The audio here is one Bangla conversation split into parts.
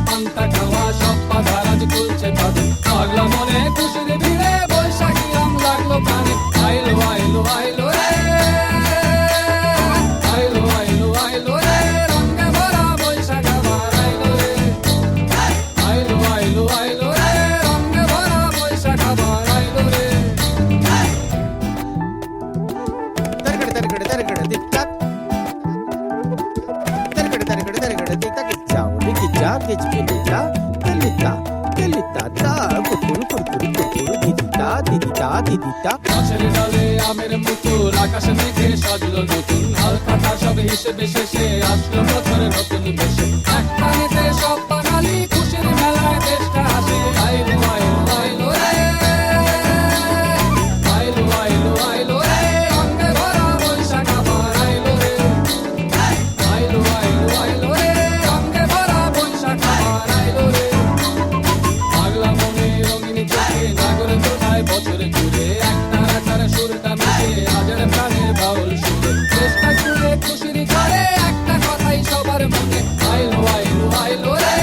পান্তা খাওয়া সব পাধারাজ তুলছে তাদের পাগলা মনে খুশির ভিড়ে বৈশাখী রং লাগলো কানে আইলো আইলো আইলো রে আইলো আইলো আইলো রে রঙে ভরা বৈশাখ আবার আইলো রে আইলো আইলো আইলো রে রঙে ভরা বৈশাখ আবার আইলো রে গাছের ডালে আমের মুকুল আকাশে মেঘে সাজলো নতুন হালখাতা সব হিসেবে শেষে আসলো বছরের নতুন বেশে এক টানেতে সব বাঙালি খুশির মেলায় দেশটা হাসে আইলো আইলো আইলো রে আইলো আইলো আইলো রে রঙে ভরা বৈশাখ আবার আইলো রে আইলো আইলো আইলো রে রঙে ভরা বৈশাখ আবার আইলো রে পাগলা মনে রঙিন চোখে নাগরে তোলায় বছরে ঘুরে একটা রাখার সুরটা মিশে হাজার প্রাণের বাউল সুরে চেষ্টা করে খুশির করে একটা কথাই সবার মনে আইলো আইলো আইলো রে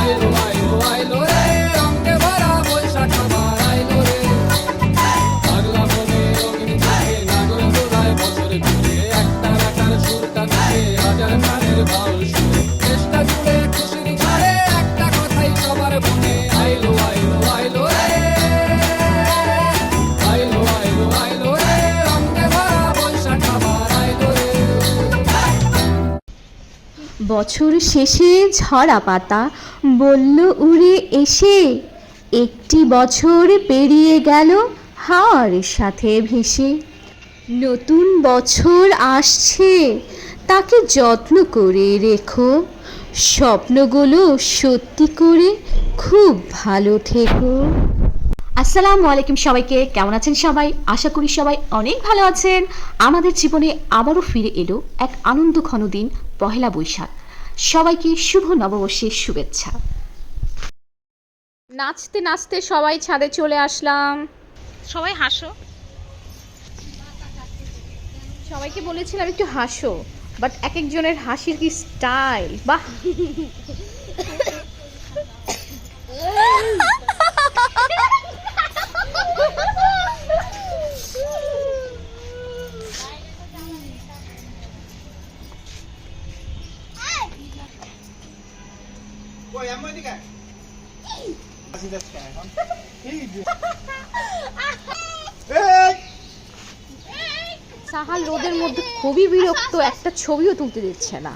আইলো আইলো আইলো রে রঙে ভরা বৈশাখ আবার আইলো রে পাগলা মনে রঙিন চোখে নাগরে তোলায় বছরে ঘুরে একটা রাখার সুরটা মিশে হাজার প্রাণের বাউল সুরে চেষ্টা করে খুশির করে একটা কথাই সবার মনে আইলো আইলো আইলো রে আইলো আইলো আইলো রে রঙে ভরা বৈশাখ আবার আইলো রে বছর শেষে ঝরা পাতা বলল উড়ে এসে একটি বছর পেরিয়ে গেল হাওয়ার সাথে ভেসে নতুন বছর আসছে তাকে যত্ন করে রেখো স্বপ্নগুলো সত্যি করে খুব ভালো থেকো। আসসালামু আলাইকুম সবাইকে, কেমন আছেন সবাই? আশা করি সবাই অনেক ভালো আছেন। আমাদের জীবনে আবারও ফিরে এলো এক আনন্দঘন দিন পহেলা বৈশাখ। সবাইকে শুভ নববর্ষের শুভেচ্ছা। নাচতে নাচতে সবাই ছাদে চলে আসলাম। সবাই হাসো। সবাইকে বলেছিলাম একটু হাসো, বাট এক একজনের হাসির কি স্টাইল! বাহ, সাহাল রোদের মধ্যে খুবই বিরক্ত, একটা ছবিও তুলতে দিচ্ছে না।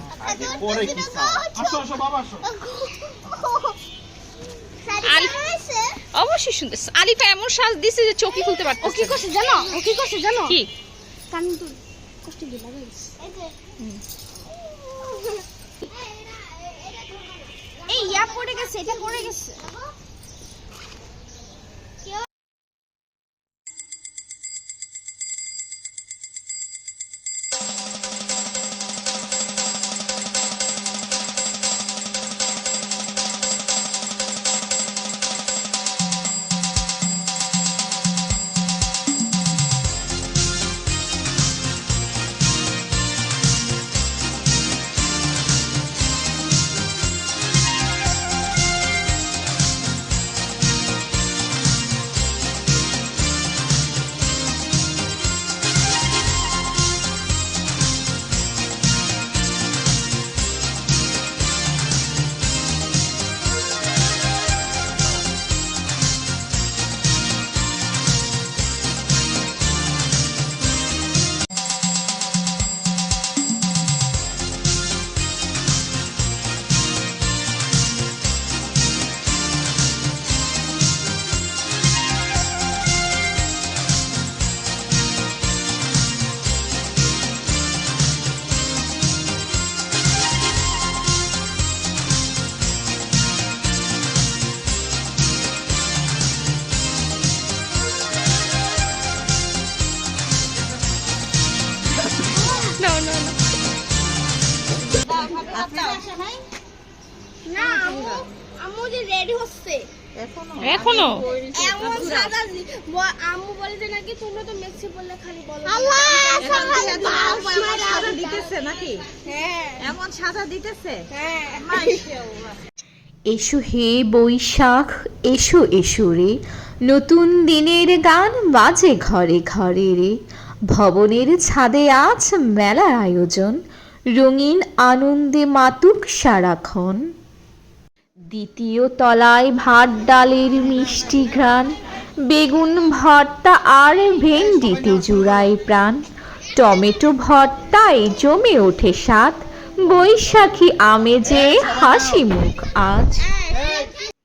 অবশ্যই সুন্দর। আলিফা এমন সাজ দিছে যে চোখই খুলতে পারছে। ও কি করছে জানো? ও কি করছে জানো? কি? কান তো কষ্ট দিয়ে লাগাইছে। এই ইয়া পড়ে গেছে, এটা পড়ে গেছে। না আম্মু যে রেডি হচ্ছে এখনো এমন সাদা আম্মু বলে যে নাকি তোমরা তো মেক্সি বললে খালি বলো আল্লাহ দিতেছে নাকি? হ্যাঁ এমন সাদা দিতেছে? হ্যাঁ এসো হে বৈশাখ এসো এসো রে, নতুন দিনের গান বাজে ঘরে ঘরে রে। ভবনের ছাদে আজ মেলার আয়োজন, রঙিন আনন্দে মাতুক সারাক্ষণ। দ্বিতীয় তলায় ভাত ডালের মিষ্টি ঘ্রাণ, বেগুন ভর্তা আর ভেন্ডিতে জুড়ায় প্রাণ। টমেটো ভর্তায় জমে ওঠে স্বাদ, বৈশাখী আমেজে হাসি মুখ আজ।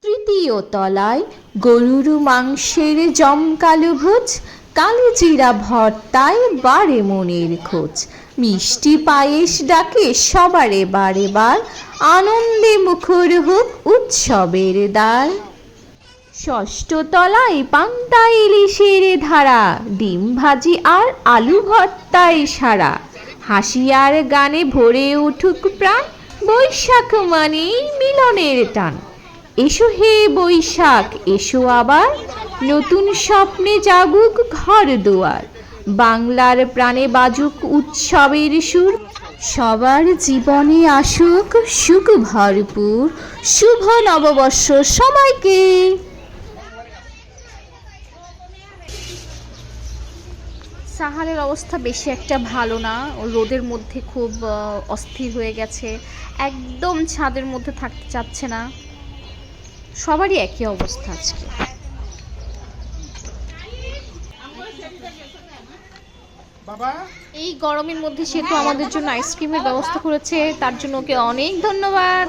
তৃতীয় তলায় গরুর মাংসের জমকালো ভোজ, কালো জিরা ভর্তায় বারে মনের খোঁজ। মিষ্টি পায়েস ডাকে সবারে বারে বার, আনন্দে মুখর হোক উৎসবের দ্বার। ষষ্ঠ তলায় পান্তা ইলিশের ধারা, ডিম ভাজি আর আলু ভর্তায় সারা। হাসি আর গানে ভরে উঠুক প্রাণ, বৈশাখ মানেই মিলনের টান। এসো হে বৈশাখ এসো আবার, নতুন স্বপ্নে জাগুক ঘর দুয়ার। বাংলার প্রাণে বাজুক উৎসবের সুর, সবার জীবনে আসুক সুখ ভরপুর। শুভ নববর্ষ সবাইকে। সাহালের অবস্থা বেশি একটা ভালো না, ও রোদের মধ্যে খুব অস্থির হয়ে গেছে, একদম ছাদের মধ্যে থাকতে চাচ্ছে না। সবারই একই অবস্থা আজকে। এই গরমের মধ্যে সে তো আমাদের জন্য আইসক্রিমের ব্যবস্থা করেছে, তার জন্য ওকে অনেক ধন্যবাদ।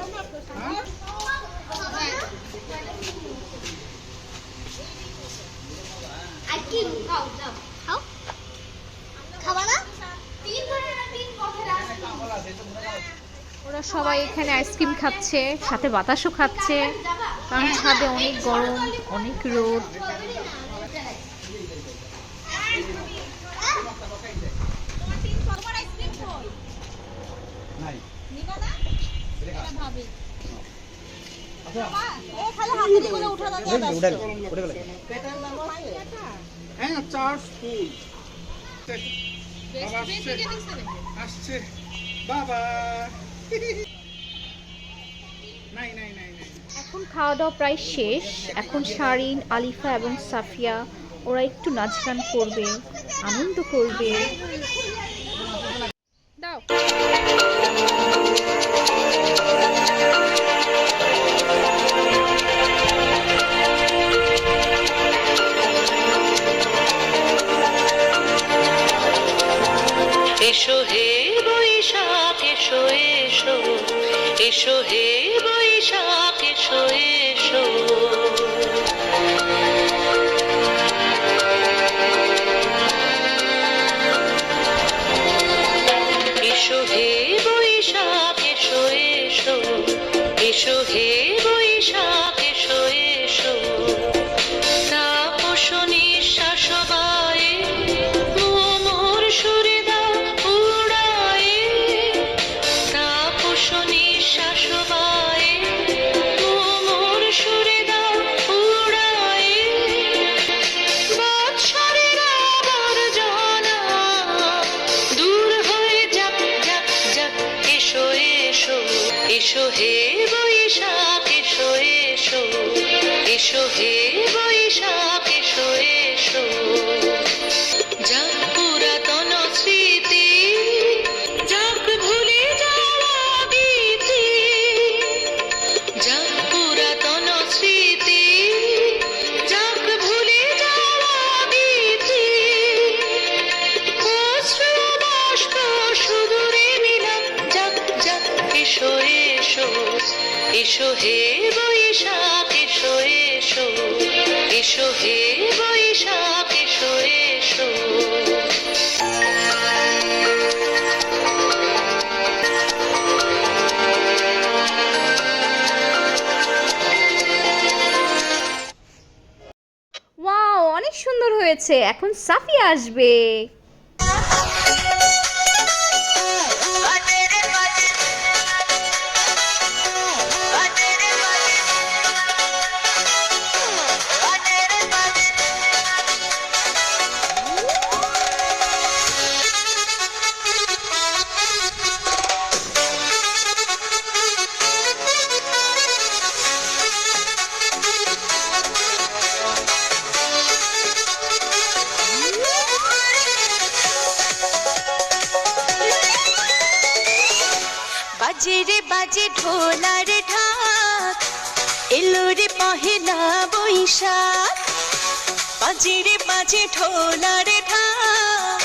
ওরা সবাই এখানে আইসক্রিম খাচ্ছে, সাথে বাতাসও খাচ্ছে, কারণ ছাদে অনেক গরম, অনেক রোদ। এখন খাওয়া দাওয়া প্রায় শেষ। এখন শারিন, আলিফা এবং সাফিয়া ওরা একটু নাচ গান করবে, আনন্দ করবে। দাও এসো হে বৈশাখ এসো এসো, এসো হে বৈশাখ এসো এসো। এসো হে বৈশাখ এসো এসো, এসো হে বৈশাখ এসো এসো। তাপস নিঃশ্বাস বায়ে মোর সুরে দাও উড়ায়ে, তাপস নিঃশ্বাস বায়ে মোর সুরে দাও উড়ায়ে। বৎসরের আবর্জনা দূর হয়ে যাক যাক যাক। এসো এসো, এসো হে বৈশাখ এসো এসো, এসো হে বৈশাখ এসো এসো। যাক পুরাতন স্মৃতি, যাক ভুলে যাওয়া গীতি, যাক পুরাতন স্মৃতি, যাক ভুলে যাওয়া গীতি। অশ্রু বাষ্প সুদূরে মিলাপ যাক যাক। এসো এসো, এসো হে বৈশাখ এসো এসো, এসো হে বৈশাখ এসো এসো। ওয়াও, অনেক সুন্দর হয়েছে। এখন সাফিয়া আসবে। বাজে ঢোলার ঢাক এলো রে পহেলা বৈশাখ বাজে রে বাজে ঢোলার ঢাক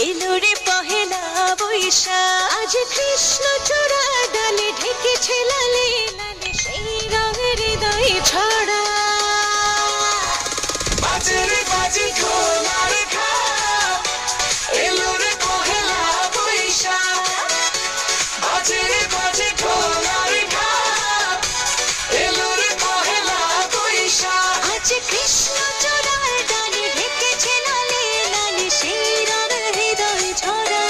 এলো রে পহেলা বৈশাখ আজ কৃষ্ণ চূড়া ডালে ঢেকেছে লালে লালে সেই রঙের হৃদয়ে ছড়া বাজে রে বাজে ঢোলার ঢাক এলো রে পহেলা বৈশাখ বাজে রে বাজে ঢোলার ঢাক এলো রে পহেলা বৈশাখ আজ কৃষ্ণ চূড়ার ডালে ঢেকেছে লালে লালে সেই রঙের হৃদয়ে ছড়া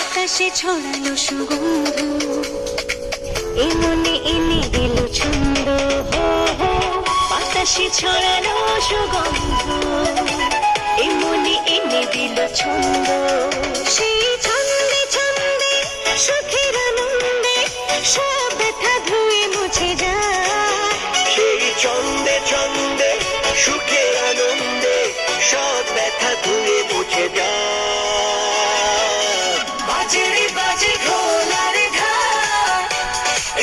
আকাশে ছড়ালো সুগন্ধ এ মনে এনে দিল ছন্দ বাতাসে ছড়ালো সুগন্ধ এ মনে এনে দিল ছন্দ সেই ছন্দে ছন্দে সুখের আনন্দে সব ব্যথা ধুয়ে মুছে যায় সেই ছন্দে ছন্দে সুখের আনন্দে সব ব্যথা ধুয়ে মুছে যায় বাজে রে বাজে ঢোলার ঢাক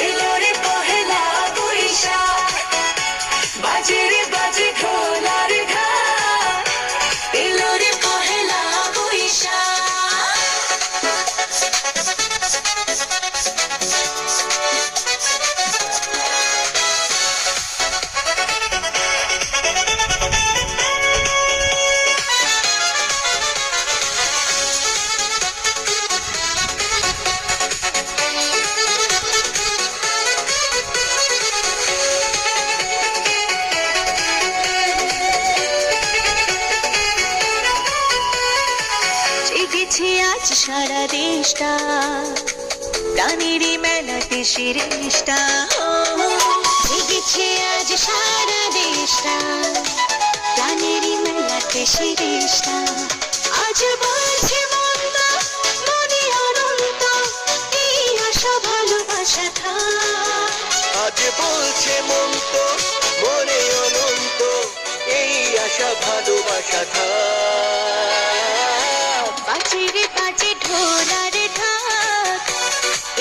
এলো রে পহেলা বৈশাখ বাজে রে বাজে ঢোলার ঢাক এলো রে পহেলা জেগেছে আজ সারা দেশটা প্রাণেরই মেলাতে শিরেশটা জেগেছে আজ সারা দেশটা প্রাণেরই মেলাতে শিরেশটা আজ বলছে মন্দ মনে অনন্ত এই আশা ভালোবাসা থাক আজ বলছে মন তো মনে অনন্ত এই আশা ভালোবাসা থাক বাজে রে বাজে ঢোলার ঢাক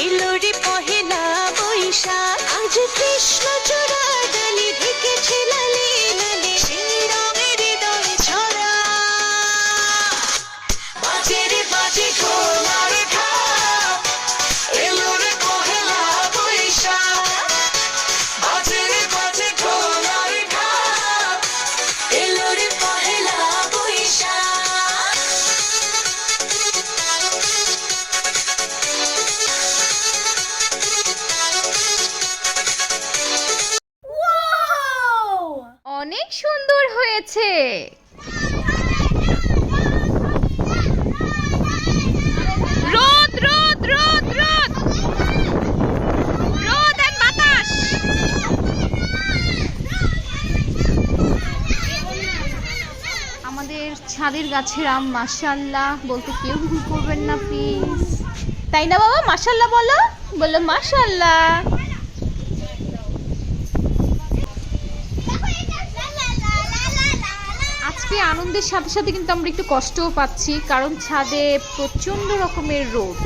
এলো রে পহেলা বৈশাখ আজ কৃষ্ণ চূড়া ডালে ঢেকেছে লালে লালে সেই রঙের হৃদয়ে ছড়া বাজে রে বাজে ঢোলার ঢাক এলো রে পহেলা বৈশাখ বাজে রে বাজে ঢোলার ঢাক এলো রে পহেলা বৈশাখ অনেক সুন্দর হয়েছে। রোদ রোদ রোদ রোদ রোদ আর বাতাস। আমাদের ছাদের গাছের আম মাশাআল্লাহ বলতে কেউ ভুল করবেন না প্লিজ, তাই না বাবা? মাশাআল্লাহ বলো, বলো মাশাআল্লাহ। আজকে আনন্দের সাথে সাথে কিন্তু আমরা একটু কষ্টও পাচ্ছি, কারণ ছাদে প্রচন্ড রকমের রোদ।